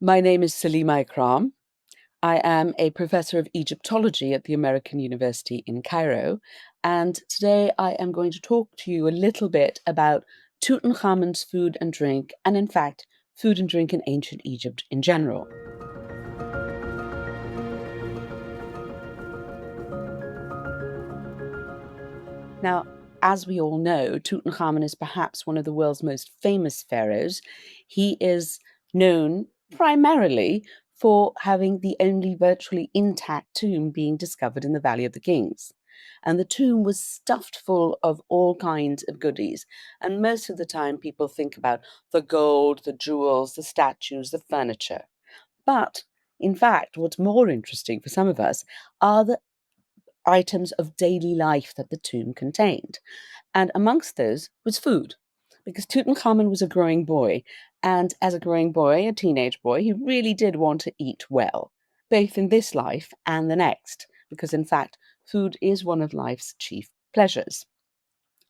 My name is Salima Ikram. I am a professor of Egyptology at the American University in Cairo, and today I am going to talk to you a little bit about Tutankhamun's food and drink, and in fact, food and drink in ancient Egypt in general. Now, as we all know, Tutankhamun is perhaps one of the world's most famous pharaohs. He is known primarily for having the only virtually intact tomb being discovered in the Valley of the Kings. And the tomb was stuffed full of all kinds of goodies. And most of the time, people think about the gold, the jewels, the statues, the furniture. But in fact, what's more interesting for some of us are the items of daily life that the tomb contained. And amongst those was food, because Tutankhamun was a growing boy. And as a growing boy, a teenage boy, he really did want to eat well, both in this life and the next, because in fact, food is one of life's chief pleasures.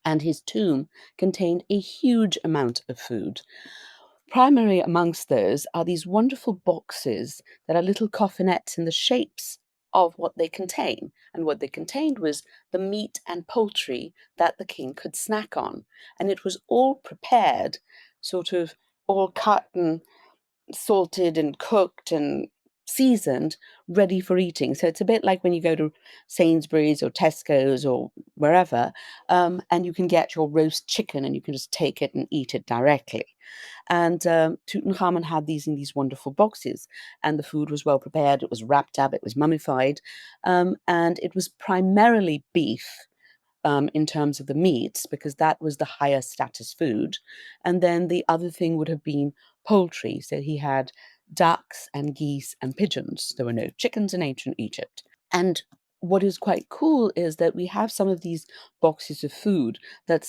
And his tomb contained a huge amount of food. Primary amongst those are these wonderful boxes that are little coffinettes in the shapes of what they contain. And what they contained was the meat and poultry that the king could snack on. And it was all prepared, sort of all cut and salted and cooked and seasoned, ready for eating. So it's a bit like when you go to Sainsbury's or Tesco's or wherever, and you can get your roast chicken and you can just take it and eat it directly. And Tutankhamun had these in these wonderful boxes, and the food was well prepared. It was wrapped up. It was mummified, and it was primarily beef. In terms of the meats, because that was the higher status food. And then the other thing would have been poultry. So he had ducks and geese and pigeons. There were no chickens in ancient Egypt. And what is quite cool is that we have some of these boxes of food that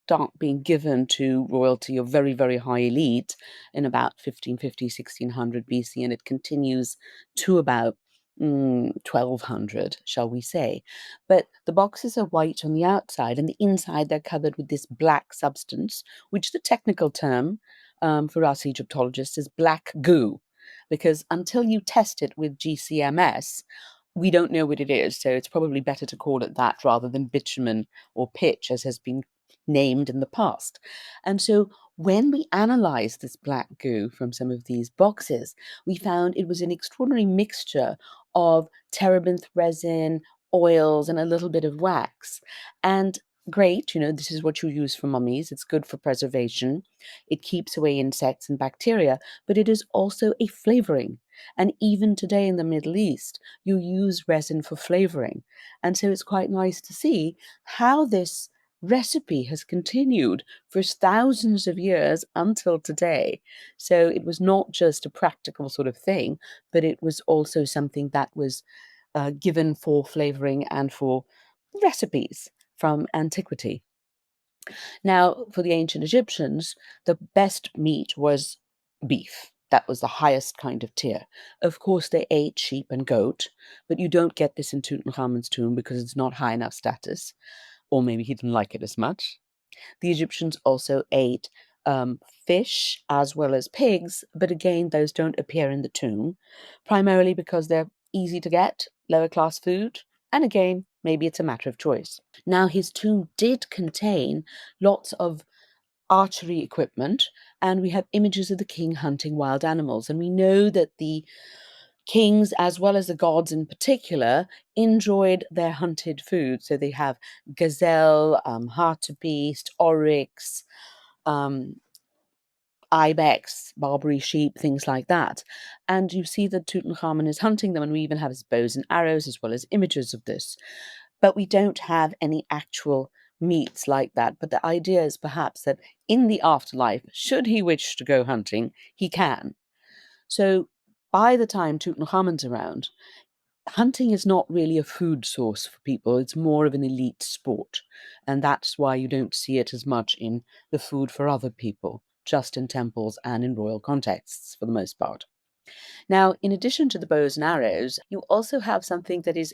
start being given to royalty of very, very high elite in about 1550, 1600 BC, and it continues to about 1200, shall we say. But the boxes are white on the outside, and the inside they're covered with this black substance, which the technical term for us Egyptologists is black goo, because until you test it with GCMS, we don't know what it is. So it's probably better to call it that rather than bitumen or pitch, as has been named in the past. And so when we analyzed this black goo from some of these boxes, we found it was an extraordinary mixture of terebinth resin, oils, and a little bit of wax. And great, this is what you use for mummies. It's good for preservation. It keeps away insects and bacteria, but it is also a flavoring. And even today in the Middle East, you use resin for flavoring. And so it's quite nice to see how this recipe has continued for thousands of years until today. So it was not just a practical sort of thing, but it was also something that was given for flavoring and for recipes from antiquity. Now, for the ancient Egyptians, the best meat was beef. That was the highest kind of tier. Of course, they ate sheep and goat, but you don't get this in Tutankhamun's tomb because it's not high enough status, or maybe he didn't like it as much. The Egyptians also ate fish as well as pigs, but again, those don't appear in the tomb, primarily because they're easy to get, lower class food, and again, maybe it's a matter of choice. Now, his tomb did contain lots of archery equipment, and we have images of the king hunting wild animals. And we know that the kings, as well as the gods in particular, enjoyed their hunted food. So they have gazelle, hartebeest, oryx, um, ibex, Barbary sheep, things like that. And you see that Tutankhamun is hunting them, and we even have his bows and arrows as well as images of this. But we don't have any actual meats like that. But the idea is perhaps that in the afterlife, should he wish to go hunting, he can. So by the time Tutankhamun's around, hunting is not really a food source for people. It's more of an elite sport. And that's why you don't see it as much in the food for other people, just in temples and in royal contexts for the most part. Now, in addition to the bows and arrows, you also have something that is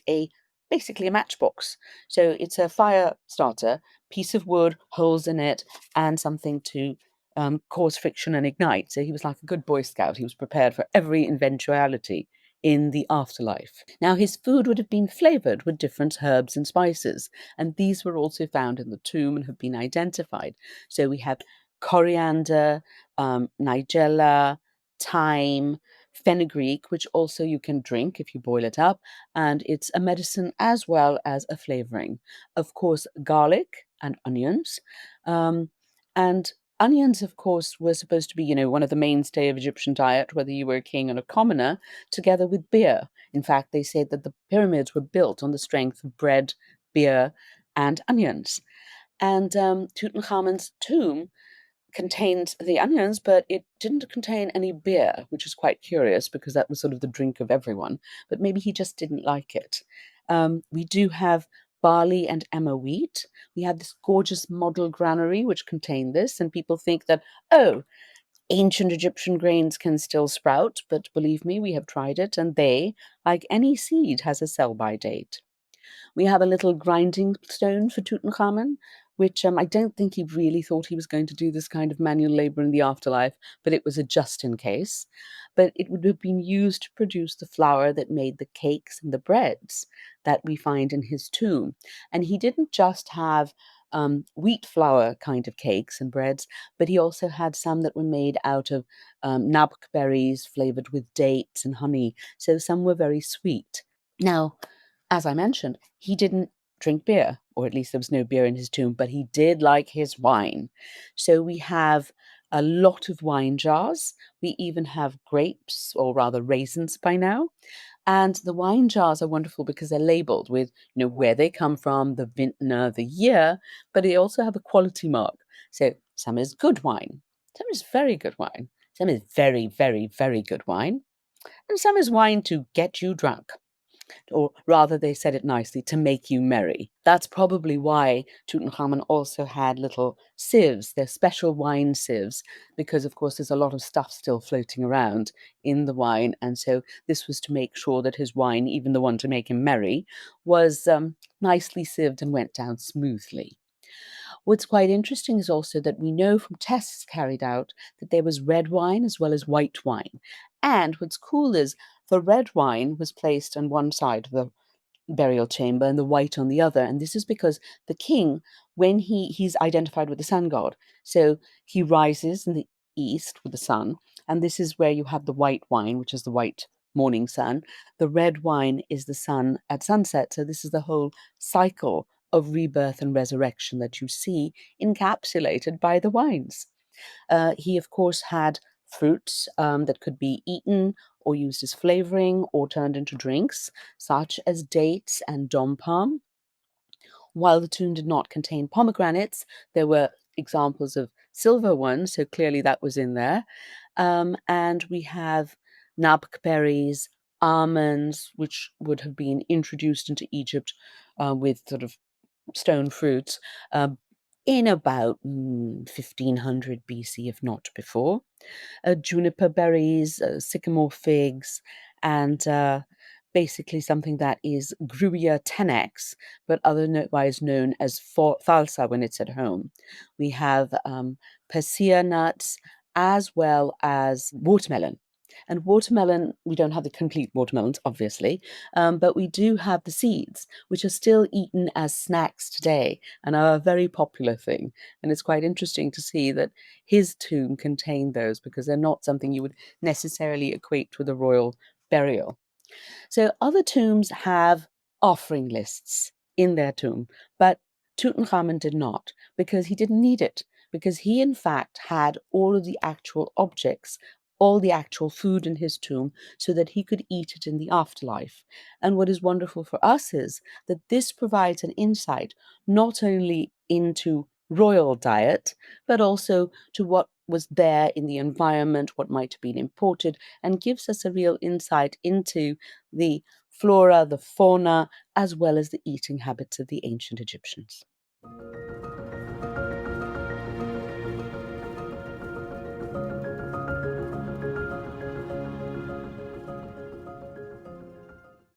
basically a matchbox. So it's a fire starter, piece of wood, holes in it, and something to cause friction and ignite. So he was like a good Boy Scout. He was prepared for every eventuality in the afterlife. Now, his food would have been flavored with different herbs and spices, and these were also found in the tomb and have been identified. So we have coriander, nigella, thyme, fenugreek, which also you can drink if you boil it up, and it's a medicine as well as a flavoring. Of course, garlic and onions. And onions, of course, were supposed to be, one of the mainstay of Egyptian diet, whether you were a king or a commoner, together with beer. In fact, they said that the pyramids were built on the strength of bread, beer, and onions. And Tutankhamun's tomb contained the onions, but it didn't contain any beer, which is quite curious because that was sort of the drink of everyone. But maybe he just didn't like it. We do have barley and emmer wheat. We have this gorgeous model granary which contained this, and people think that, oh, ancient Egyptian grains can still sprout, but believe me, we have tried it, and they, like any seed, has a sell-by date. We have a little grinding stone for Tutankhamun, which I don't think he really thought he was going to do this kind of manual labor in the afterlife, but it was a just in case. But it would have been used to produce the flour that made the cakes and the breads that we find in his tomb. And he didn't just have wheat flour kind of cakes and breads, but he also had some that were made out of nabk berries flavored with dates and honey. So some were very sweet. Now, as I mentioned, he didn't drink beer, or at least there was no beer in his tomb, but he did like his wine. So we have a lot of wine jars. We even have grapes, or rather raisins by now. And the wine jars are wonderful because they're labeled with, where they come from, the vintner, the year, but they also have a quality mark. So some is good wine, some is very good wine, some is very, very, very good wine, and some is wine to get you drunk. Or rather, they said it nicely, to make you merry. That's probably why Tutankhamun also had little sieves. They're special wine sieves, because, of course, there's a lot of stuff still floating around in the wine. And so this was to make sure that his wine, even the one to make him merry, was nicely sieved and went down smoothly. What's quite interesting is also that we know from tests carried out that there was red wine as well as white wine. And what's cool is the red wine was placed on one side of the burial chamber and the white on the other. And this is because the king, when he's identified with the sun god, so he rises in the east with the sun, and this is where you have the white wine, which is the white morning sun. The red wine is the sun at sunset. So this is the whole cycle of rebirth and resurrection that you see encapsulated by the wines. He, of course, had fruits that could be eaten or used as flavoring or turned into drinks, such as dates and dom palm. While the tomb did not contain pomegranates, there were examples of silver ones, so clearly that was in there. And we have nabk berries, almonds, which would have been introduced into Egypt with sort of stone fruits in about 1500 BC, if not before. Juniper berries, sycamore figs, and basically something that is Gruyere tenax, but otherwise known as falsa when it's at home. We have persea nuts as well as watermelon. And watermelon, we don't have the complete watermelons, obviously, but we do have the seeds, which are still eaten as snacks today and are a very popular thing. And it's quite interesting to see that his tomb contained those because they're not something you would necessarily equate with a royal burial. So other tombs have offering lists in their tomb, but Tutankhamun did not because he didn't need it, because he, in fact, had all of the actual objects, all the actual food in his tomb so that he could eat it in the afterlife. And what is wonderful for us is that this provides an insight not only into royal diet, but also to what was there in the environment, what might have been imported, and gives us a real insight into the flora, the fauna, as well as the eating habits of the ancient Egyptians.